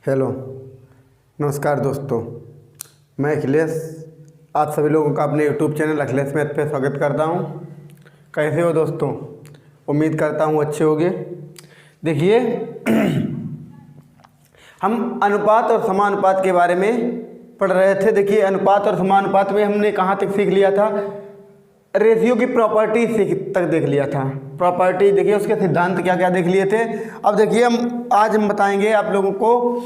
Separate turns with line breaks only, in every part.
Hello, नमस्कार दोस्तों। मैं अखिलेश आप सभी लोगों का अपने यूट्यूब चैनल अखिलेश मैथ पे स्वागत करता हूँ। कैसे हो दोस्तों? उम्मीद करता हूँ अच्छे होंगे। देखिए हम अनुपात और समानुपात के बारे में पढ़ रहे थे। देखिए अनुपात और समानुपात में हमने कहाँ तक सीख लिया था? रेशियो की प्रॉपर्टी तक देख लिया था। प्रॉपर्टी देखिए, उसके सिद्धांत क्या क्या देख लिए थे। अब देखिए आज हम बताएंगे आप लोगों को।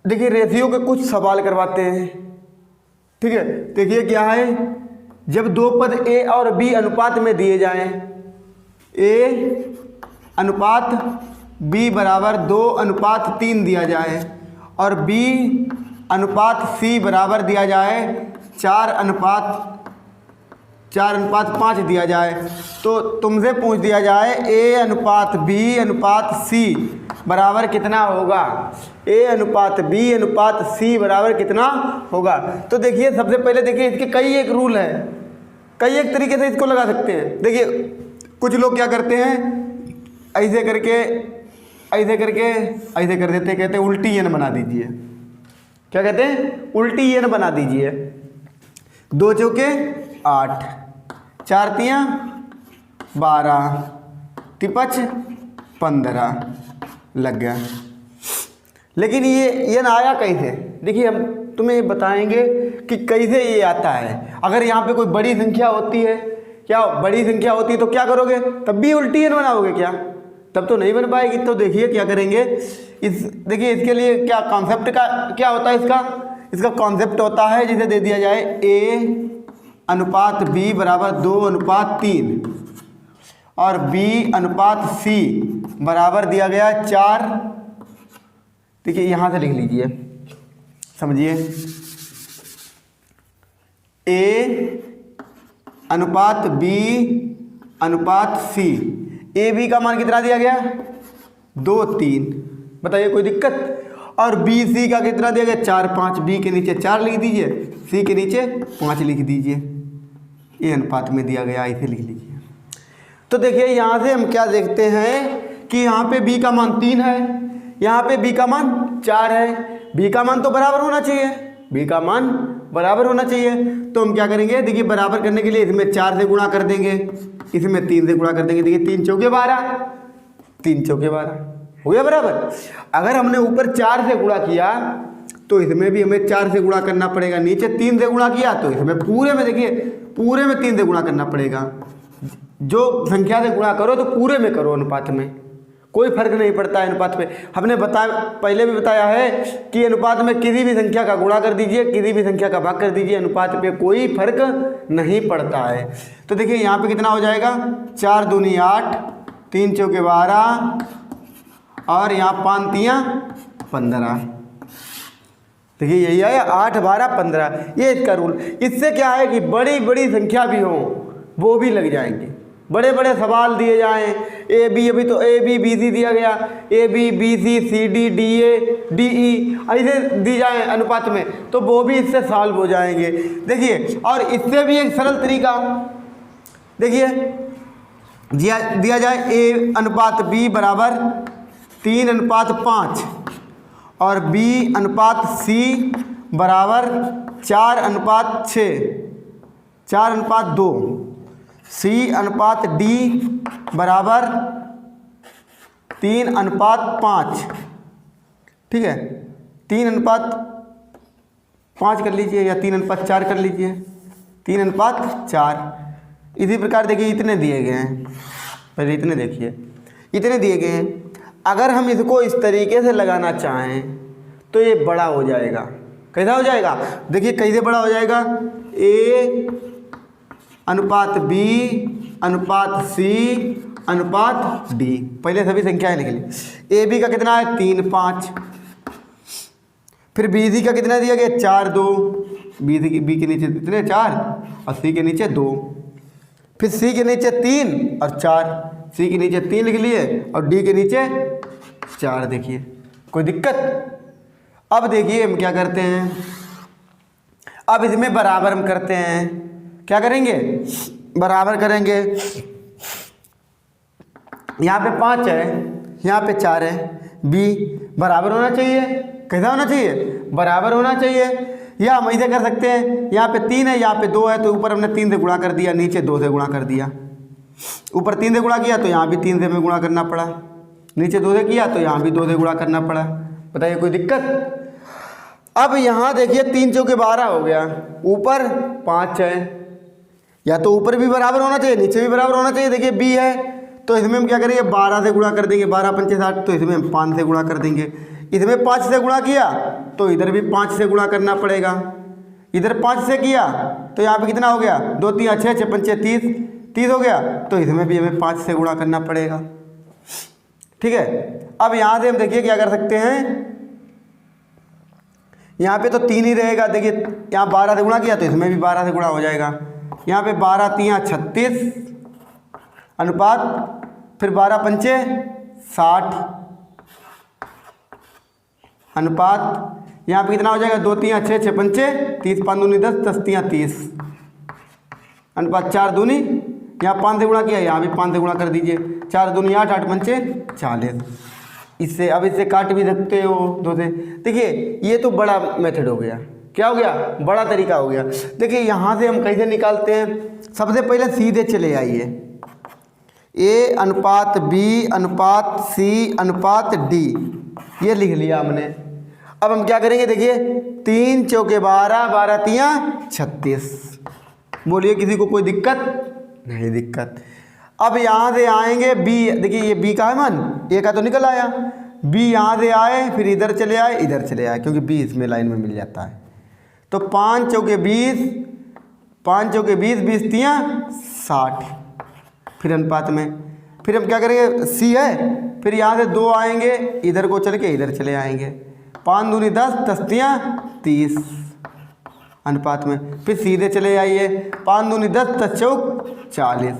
देखिए रेशियो के कुछ सवाल करवाते हैं, ठीक है। देखिए क्या है, जब दो पद ए और बी अनुपात में दिए जाएं, ए अनुपात बी बराबर 2:3 दिया जाए और बी अनुपात सी बराबर दिया जाए 4:5 दिया जाए, तो तुमसे पूछ दिया जाए ए अनुपात बी अनुपात सी बराबर कितना होगा। ए अनुपात बी अनुपात सी बराबर कितना होगा। तो देखिए सबसे पहले देखिए इसके कई एक रूल है, कई एक तरीके से इसको लगा सकते हैं। देखिए कुछ लोग क्या करते हैं, ऐसे करके ऐसे करके ऐसे कर देते, कहते हैं उल्टी एन बना दीजिए। क्या कहते हैं? उल्टी एन बना दीजिए। 2 चौके 8, 4 तियाँ 12, तिपच 15 लग गया। लेकिन ये एन आया कैसे? देखिए हम तुम्हें बताएंगे कि कैसे ये आता है। अगर यहाँ पे कोई बड़ी संख्या होती है, क्या बड़ी संख्या होती है तो क्या करोगे? तब भी उल्टी एन बनाओगे क्या? तब तो नहीं बन पाएगी। तो देखिए क्या करेंगे, देखिए इसके लिए क्या कॉन्सेप्ट का क्या होता है, इसका कॉन्सेप्ट होता है जिसे दे दिया जाए ए अनुपात बी बराबर 2:3 और बी अनुपात सी बराबर दिया गया 4। देखिए यहाँ से लिख लीजिए, समझिए। ए अनुपात बी अनुपात सी, ए बी का मान कितना दिया गया? 2-3। बताइए कोई दिक्कत? और बी सी का कितना दिया गया? 4-5। बी के नीचे 4 लिख दीजिए, सी के नीचे 5 लिख दीजिए। ये अनुपात में दिया गया, इसे लिख लीजिए। तो देखिए यहाँ से हम क्या देखते हैं कि यहाँ पे b का मान 3 है, यहाँ पे b का मान 4 है। b का मान तो बराबर होना चाहिए, b का मान बराबर होना चाहिए। तो हम क्या करेंगे, देखिए बराबर करने के लिए इसमें 4 से गुणा कर देंगे, इसमें 3 से गुणा कर देंगे। देखिए 3 चौके 12, 3 चौके 12 हो गया बराबर। अगर हमने ऊपर 4 से गुणा किया तो इसमें भी हमें 4 से गुणा करना पड़ेगा। नीचे 3 से गुणा किया तो इसमें पूरे में, देखिए पूरे में 3 से गुणा करना पड़ेगा। जो संख्या से गुणा करो तो पूरे में करो, अनुपात में कोई फर्क नहीं पड़ता है। अनुपात में हमने पहले भी बताया है कि अनुपात में किसी भी संख्या का गुणा कर दीजिए, किसी भी संख्या का भाग कर दीजिए, अनुपात पे कोई फर्क नहीं पड़ता है। तो देखिए यहाँ पे कितना हो जाएगा, 4 दूनी 8, 3 चौके 12 और यहाँ 5 तियाँ 15। देखिए यही है 8, 12, 15, ये इसका रूल। इससे क्या है कि बड़ी बड़ी संख्या भी हो वो भी लग जाएंगे। बड़े बड़े सवाल दिए जाएं, ए बी, अभी तो ए बी बी सी दिया गया, A B B C C D D A D E ऐसे दी जाए अनुपात में, तो वो भी इससे सॉल्व हो जाएंगे। देखिए और इससे भी एक सरल तरीका, देखिए दिया जाए ए अनुपात बी बराबर 3:5 और बी अनुपात सी बराबर 4:6, 4:2, सी अनुपात डी बराबर 3:5, ठीक है। 3:5 कर लीजिए या 3:4 कर लीजिए, 3:4। इसी प्रकार देखिए इतने दिए गए हैं, पहले इतने देखिए, इतने दिए गए हैं। अगर हम इसको इस तरीके से लगाना चाहें तो ये बड़ा हो जाएगा। कैसा हो जाएगा? देखिए कैसे बड़ा हो जाएगा, ए अनुपात बी अनुपात सी अनुपात डी। पहले सभी संख्याएं लिख ली। ए बी का कितना है? 3, 5। फिर बी सी का कितना दिया गया? 4, 2। बी के नीचे कितने? 4 और सी के नीचे 2। फिर सी के नीचे 3 और 4, सी के नीचे 3 लिख लिए और डी के नीचे 4। देखिए कोई दिक्कत? अब देखिए हम क्या करते हैं, अब इसमें बराबर हम करते हैं। क्या करेंगे? बराबर करेंगे। यहाँ पे 5 है यहाँ पे 4 है, बी बराबर होना चाहिए। कैसा होना चाहिए? बराबर होना चाहिए। या हम ऐसे कर सकते हैं, यहाँ पे 3 है, यहाँ पे 2 है, तो ऊपर हमने 3 से गुणा कर दिया, नीचे 2 से गुणा कर दिया। ऊपर 3 से गुणा किया तो यहाँ भी 3 से हमें गुणा करना पड़ा, नीचे 2 से किया तो यहाँ भी 2 से गुणा करना पड़ा। बताइए कोई दिक्कत? अब यहाँ देखिए 3 चौके 12 हो गया, ऊपर 5 है, या तो ऊपर भी बराबर होना चाहिए, नीचे भी बराबर होना चाहिए। देखिए बी है तो इसमें हम क्या करेंगे? 12 से गुणा कर देंगे, 12 पंचे 60, तो इसमें हम 5 से गुणा कर देंगे। इसमें 5 से गुणा किया तो इधर भी 5 से गुणा करना पड़ेगा। इधर 5 से किया तो यहाँ पे कितना हो गया? 2 3 6 6 पंचे 30, 30 हो गया, तो इसमें भी हमें 5 से गुणा करना पड़ेगा। ठीक है, अब यहाँ से हम देखिए क्या कर सकते हैं, यहाँ पे तो 3 ही रहेगा। देखिए यहाँ 12 से गुणा किया तो इसमें भी 12 से गुणा हो जाएगा। यहाँ पे 12 3 36 अनुपात, फिर 12 पंचे 60 अनुपात, यहाँ पे कितना हो जाएगा? 2 3 6 6 पंचे 30, 5 दूनी 10, 10 3 30 अनुपात 4 दूनी, यहाँ 5 से गुणा किया, यहाँ भी 5 से गुणा कर दीजिए, 4 दूनी 8, 8 पंचे 40। इससे अब इससे काट भी सकते हो 2 से। देखिए ये तो बड़ा मेथड हो गया। क्या हो गया? बड़ा तरीका हो गया। देखिए यहाँ से हम कैसे निकालते हैं? सबसे पहले सीधे चले आइए, ए अनुपात बी अनुपात सी अनुपात डी, ये लिख लिया हमने। अब हम क्या करेंगे? देखिए 3 चौके 12, 12 3 36। बोलिए किसी को कोई दिक्कत? नहीं दिक्कत। अब यहाँ से आएंगे बी, देखिए ये बी का है मान, ए का तो निकल आया। बी यहाँ से आए, फिर इधर चले आए, इधर चले आए, क्योंकि बी इसमें लाइन में मिल जाता है। तो 5 चौके 20, 5 चौके 20, 20 3 60, फिर अनुपात में। फिर हम क्या करेंगे? सी है, फिर यहाँ से 2 आएंगे, इधर को चल के इधर चले आएंगे, 5 दूनी 10, 10 3 30 अनुपात में। फिर सीधे चले आइए, 5 दूनी 10, 10 चौक 40।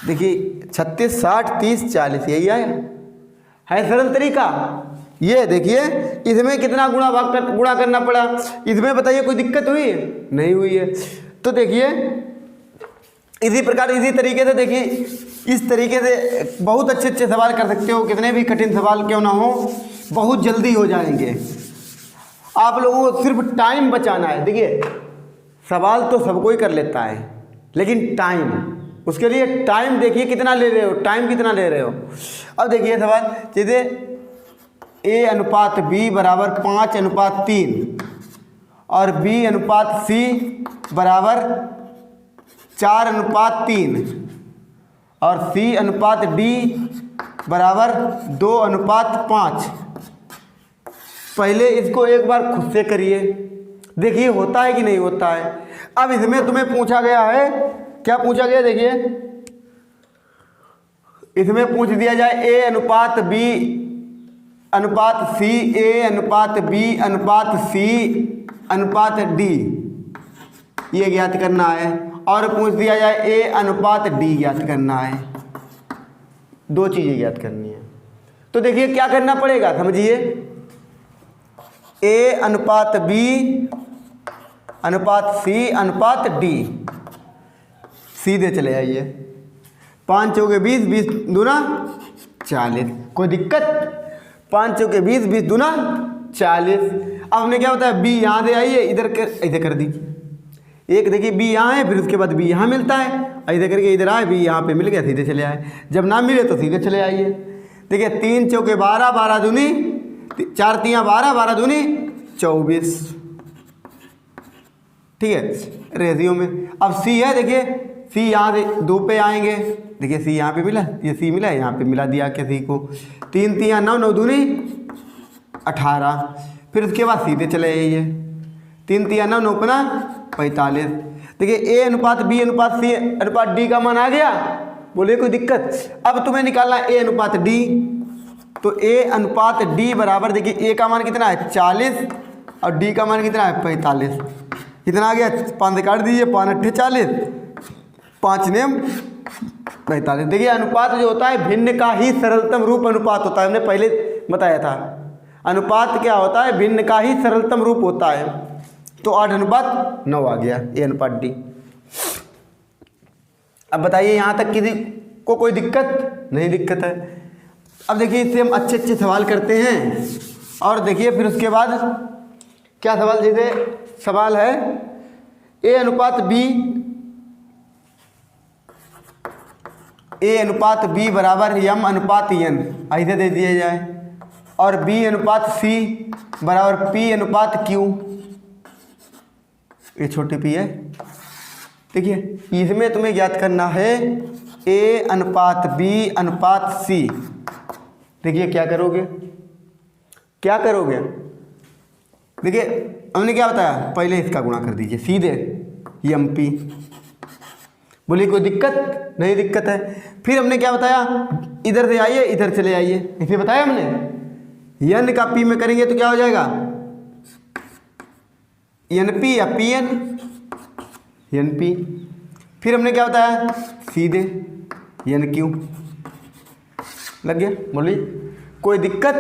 देखिए 36 60 30 40, यही है सरल तरीका। ये देखिए इसमें कितना गुणा करना पड़ा, इसमें बताइए कोई दिक्कत हुई? नहीं हुई है। तो देखिए इसी प्रकार इसी तरीके से, देखिए इस तरीके से बहुत अच्छे अच्छे सवाल कर सकते हो। कितने भी कठिन सवाल क्यों ना हो, बहुत जल्दी हो जाएंगे। आप लोगों को सिर्फ टाइम बचाना है। देखिए सवाल तो सब कोई कर लेता है, लेकिन टाइम, उसके लिए टाइम देखिए कितना ले रहे हो, टाइम कितना ले रहे हो। अब देखिए सवाल, जैसे ए अनुपात बी बराबर 5 अनुपात 3 और बी अनुपात सी बराबर 4 अनुपात 3 और सी अनुपात डी बराबर 2 अनुपात 5। पहले इसको एक बार खुद से करिए, देखिए होता है कि नहीं होता है। अब इसमें तुम्हें पूछा गया है, क्या पूछा गया? देखिए इसमें पूछ दिया जाए ए अनुपात बी अनुपात सी, ए अनुपात बी अनुपात सी अनुपात डी, ये ज्ञात करना है। और पूछ दिया जाए ए अनुपात डी ज्ञात करना है। 2 चीज़ें ज्ञात करनी है। तो देखिए क्या करना पड़ेगा, समझिए। ए अनुपात बी अनुपात सी अनुपात डी, सीधे चले आइए। 5 चौके 20, 20 दूना 40, कोई दिक्कत? 5 चौके 20, 20 दूना 40। अब हमने क्या बताया? बी यहाँ से आइए, इधर ऐसे कर दीजिए। एक देखिए बी यहाँ है, फिर उसके बाद बी यहाँ मिलता है, ऐसे करके इधर आए, बी यहाँ पे मिल गया, सीधे चले आए। जब ना मिले तो सीधे चले आइए। देखिए 3 चौके 12, 12 दूनी 4 3 12, 12 दूनी 24। ठीक है, रेशियो में। अब सी है, देखिए सी यहाँ से 2 पे आएंगे, देखिए सी यहाँ पे मिला, ये सी मिला, यहाँ पे मिला दिया के सी को। 3 3 9, 9 दूनी 18। फिर उसके बाद सीधे चले आइए, 3 3 9, 9 5 45। देखिए ए अनुपात बी अनुपात सी अनुपात डी का मान आ गया। बोलिए कोई दिक्कत? अब तुम्हें निकालना ए अनुपात डी। तो ए अनुपात डी बराबर, देखिए ए का मान कितना है 40 और डी का मान कितना है 45। कितना आ गया? 5 से काट दीजिए, 5 8 40, 5 नेम 45। देखिए अनुपात जो होता है भिन्न का ही सरलतम रूप अनुपात होता है, हमने पहले बताया था। अनुपात क्या होता है? भिन्न का ही सरलतम रूप होता है। तो 8 अनुपात 9 आ गया ए अनुपात डी। अब बताइए यहाँ तक किसी को कोई दिक्कत? नहीं दिक्कत है। अब देखिए इससे हम अच्छे अच्छे सवाल करते हैं। और देखिए फिर उसके बाद क्या सवाल, जैसे सवाल है ए अनुपात बी बराबर यम अनुपात एन, ऐसे दे दिया जाए, और बी अनुपात सी बराबर पी अनुपात क्यू, ये छोटी पी है। देखिए इसमें तुम्हें ज्ञात करना है ए अनुपात बी अनुपात सी। देखिए क्या करोगे, देखिए हमने क्या बताया, पहले इसका गुणा कर दीजिए सीधे एम पी। बोलिए कोई दिक्कत नहीं, दिक्कत है। फिर हमने क्या बताया, इधर से आइए इधर चले आइए, इसे बताया हमने। एन का पी में करेंगे तो क्या हो जाएगा, एन पी या पी एन पी। फिर हमने क्या बताया, सीधे एन क्यू। लग गया, बोलिए कोई दिक्कत।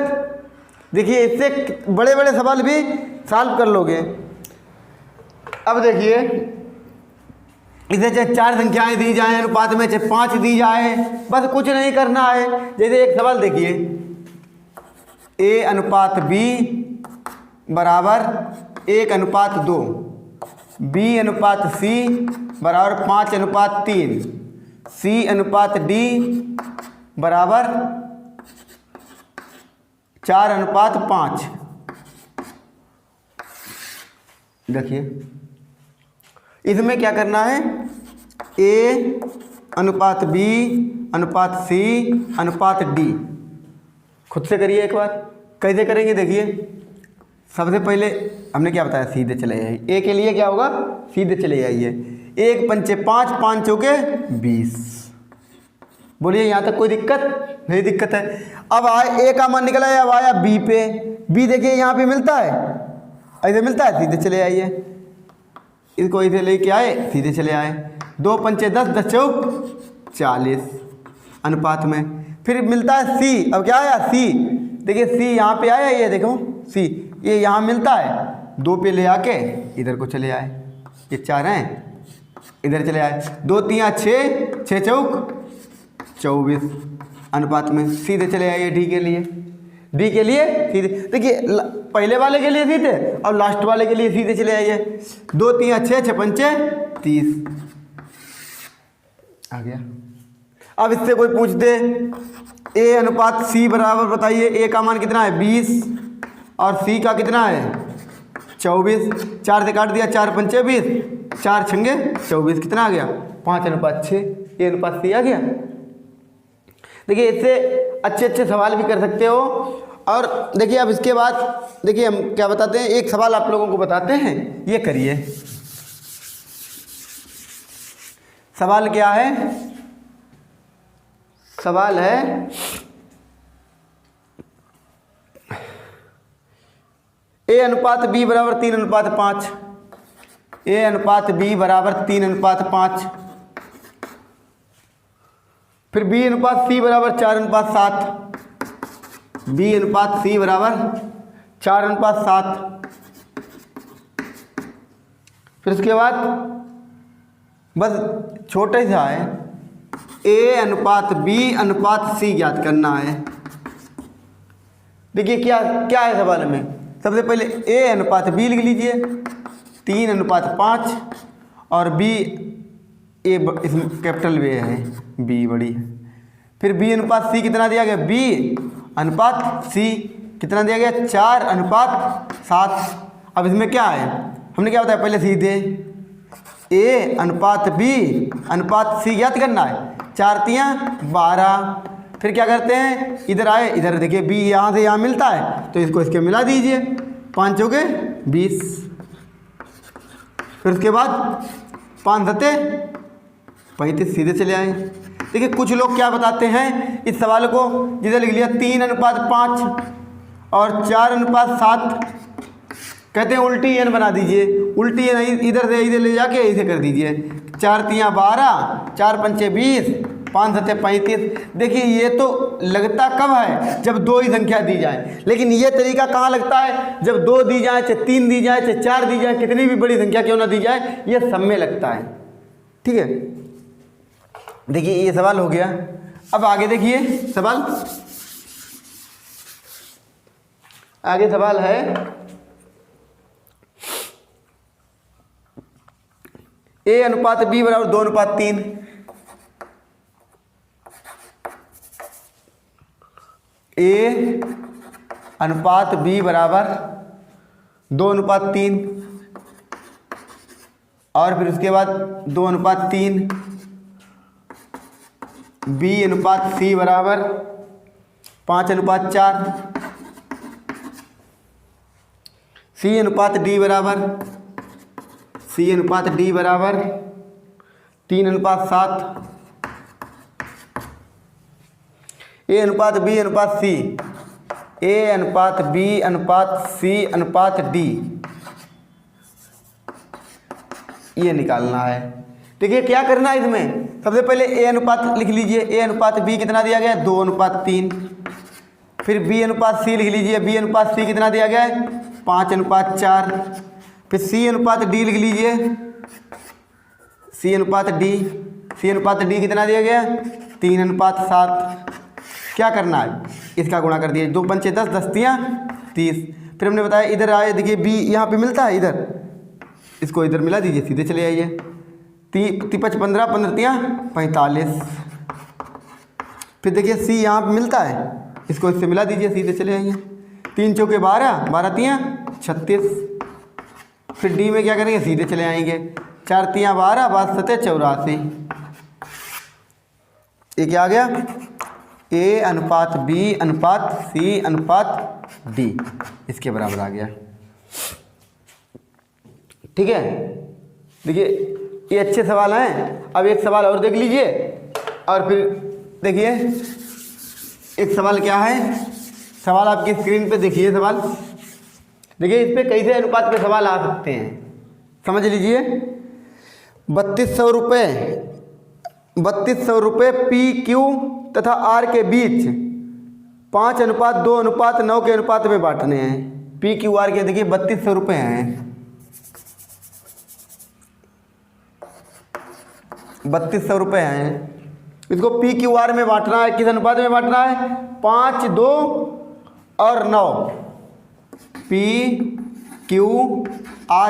देखिए इससे बड़े बड़े सवाल भी सॉल्व कर लोगे। अब देखिए इसे चाहे 4 संख्याएं दी जाएं अनुपात में, चाहे 5 दी जाए, बस कुछ नहीं करना है। जैसे एक सवाल देखिए, ए अनुपात बी बराबर 1 अनुपात 2, बी अनुपात सी बराबर 5 अनुपात 3, सी अनुपात डी बराबर 4 अनुपात 5। देखिए इसमें क्या करना है, ए अनुपात बी अनुपात सी अनुपात डी। खुद से करिए एक बार, कैसे करेंगे देखिए। सबसे पहले हमने क्या बताया, सीधे चले जाइए। ए के लिए क्या होगा, सीधे चले जाइए। 1 पंचे 5, 5 चौके 20। बोलिए यहाँ तक कोई दिक्कत नहीं, दिक्कत है। अब आए ए का मान निकला है, अब आया बी पे। बी देखिए यहाँ पे मिलता है, ऐसे मिलता है, सीधे चले आइए। इसको इधर लेके आए, सीधे चले आए। 2 पंचे 10, 10 चौक 40 अनुपात में। फिर मिलता है सी, अब क्या आया सी, देखिए सी यहाँ पे आया, ये देखो सी, ये यहाँ मिलता है। 2 पे ले आके इधर को चले आए, ये 4 हैं, इधर चले आए। 2 3 6, 6 चौक 24 अनुपात में, सीधे चले आइए डी के लिए। डी के लिए सीधे, देखिए पहले वाले के लिए सीधे और लास्ट वाले के लिए सीधे चले आइए। 2 3 6, 6 पंचे 30 आ गया। अब इससे कोई पूछ दे ए अनुपात सी बराबर, बताइए ए का मान कितना है 20 और सी का कितना है 24। 4 से काट दिया, 4 पंचे 20, 4 छंगे 24, कितना आ गया 5 अनुपात 6। ए अनुपात सी आ गया। देखिए इससे अच्छे अच्छे सवाल भी कर सकते हो। और देखिए अब इसके बाद देखिए हम क्या बताते हैं, एक सवाल आप लोगों को बताते हैं, ये करिए। सवाल क्या है, सवाल है ए अनुपात बी बराबर 3 अनुपात 5। ए अनुपात बी बराबर 3 अनुपात 5। फिर बी अनुपात सी बराबर 4 अनुपात 7। बी अनुपात सी बराबर 4 अनुपात 7। फिर उसके बाद बस छोटा सा है, ए अनुपात बी अनुपात सी ज्ञात करना है। देखिए क्या क्या है सवाल में, सबसे पहले ए अनुपात बी लिख लीजिए, 3 अनुपात 5, और बी ए इसमें कैपिटल वे है, बी बड़ी है। फिर बी अनुपात सी कितना दिया गया, बी अनुपात सी कितना दिया गया 4 अनुपात 7। अब इसमें क्या है, हमने क्या बताया पहले, सीधे ए अनुपात बी अनुपात सी ज्ञात करना है। 4 तियाँ 12। फिर क्या करते हैं, इधर आए, इधर देखिए बी यहाँ से यहाँ मिलता है तो इसको इसके मिला दीजिए, 5 चौके 20। फिर उसके बाद 5 सत्ते 35, सीधे चले आए। देखिए कुछ लोग क्या बताते हैं इस सवाल को, जिसे लिख लिया 3 अनुपात 5 और 4 अनुपात 7, कहते हैं उल्टी एन बना दीजिए। उल्टी एन इधर से इधर ले जाके इसे कर दीजिए, 4 तियाँ 12, 4 पंचे 20, 5 सत्ते 35। देखिए ये तो लगता कब है, जब 2 ही संख्या दी जाए। लेकिन ये तरीका कहाँ लगता है, जब 2 दी जाए, चाहे 3 दी जाए, चाहे 4 दी जाए, कितनी भी बड़ी संख्या क्यों ना दी जाए, ये सब में लगता है। ठीक है, देखिए ये सवाल हो गया। अब आगे देखिए सवाल, आगे सवाल है A अनुपात B बराबर 2:3। A अनुपात B बराबर 2:3 और फिर उसके बाद 2:3 B अनुपात C बराबर 5:4 C अनुपात D बराबर 3:7 A अनुपात B अनुपात C A अनुपात B अनुपात C अनुपात D ये निकालना है। देखिए क्या करना है इसमें, सबसे पहले A अनुपात लिख लीजिए। A अनुपात B कितना दिया गया है 2:3। फिर B अनुपात C लिख लीजिए। B अनुपात C कितना दिया गया है 5:4। फिर C अनुपात D लिख लीजिए। C अनुपात D कितना दिया गया 3:7। क्या करना है, इसका गुणा कर दिए, 2 पंचे 10, 10 तियाँ 30। फिर हमने बताया इधर आए, देखिए B यहाँ पे मिलता है, इधर इसको इधर मिला दीजिए, सीधे चले आइए। 5 15, 15 तियाँ 45। फिर देखिए C यहाँ पे मिलता है, इसको इससे मिला दीजिए, सीधे चले आइए। 3 चौके 12, 12 तियाँ 36। फिर D में क्या करेंगे, सीधे चले आएंगे। 4 तियाँ 12, 12 सते 84। ये क्या आ गया A अनुपात B अनुपात C अनुपात D इसके बराबर आ गया। ठीक है, देखिए ये अच्छे सवाल हैं। अब एक सवाल और देख लीजिए और फिर देखिए एक सवाल क्या है। सवाल आपकी स्क्रीन पे देखिए। सवाल देखिए, इस पे कैसे अनुपात के सवाल आ सकते हैं, समझ लीजिए। 3200 रुपये PQ तथा R के बीच 5:2:9 के अनुपात में बांटने हैं। PQR के देखिए 3200 रुपये हैं। 3200 रुपये हैं, इसको PQR में बांटना है। किस अनुपात में बांटना है 5, 2 और 9। PQR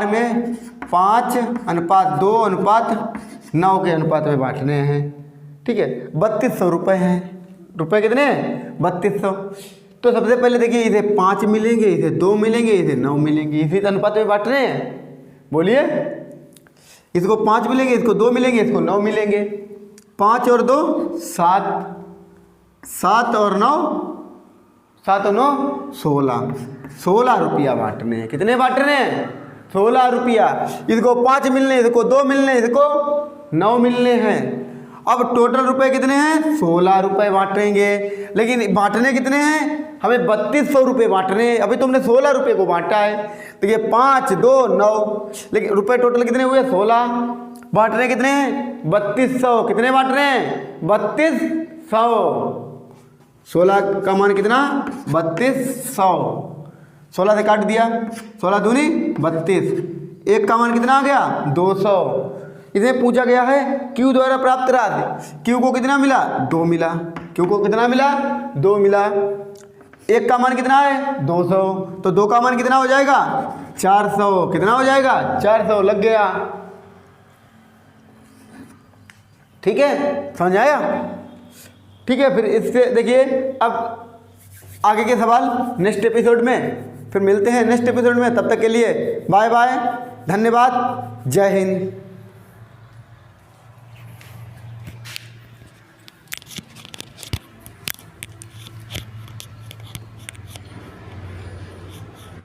में 5:2:9 के अनुपात में बांटने हैं। ठीक है, 3200 रुपये हैं। रुपये कितने हैं 3200। तो सबसे पहले देखिए, इसे 5 मिलेंगे, इसे 2 मिलेंगे, इसे 9 मिलेंगे, इसी अनुपात में बांटने हैं। बोलिए, इसको 5 मिलेंगे, इसको 2 मिलेंगे, इसको 9 मिलेंगे। 5 और 2 7, 7 और 9 16। 16 रुपया बांटने हैं। कितने बांटने हैं 16 रुपया। इसको 5 मिलने, इसको 2 मिलने, इसको 9 मिलने हैं। अब टोटल रुपए कितने हैं 16 रुपये बांटेंगे। लेकिन बांटने कितने हैं, हमें 3200 रुपये बांटने हैं। अभी तुमने 16 रुपये को बांटा है, तो ये 5, 2, 9, लेकिन रुपए टोटल कितने हुए 16। बांटने कितने हैं 3200। कितने बांट रहे हैं 3200। 16 का मान कितना 3200। 16 से काट दिया, 16 दूनी 32। 1 का मान कितना आ गया 200। इसे पूछा गया है Q द्वारा प्राप्त राशि। Q को कितना मिला 2 मिला। Q को कितना मिला 2 मिला। 1 का मान कितना है 200, तो 2 का मान कितना हो जाएगा 400। कितना हो जाएगा 400। लग गया। ठीक है, समझ आया। ठीक है, फिर इससे देखिए अब आगे के सवाल नेक्स्ट एपिसोड में फिर मिलते हैं नेक्स्ट एपिसोड में। तब तक के लिए बाय बाय, धन्यवाद, जय हिंद।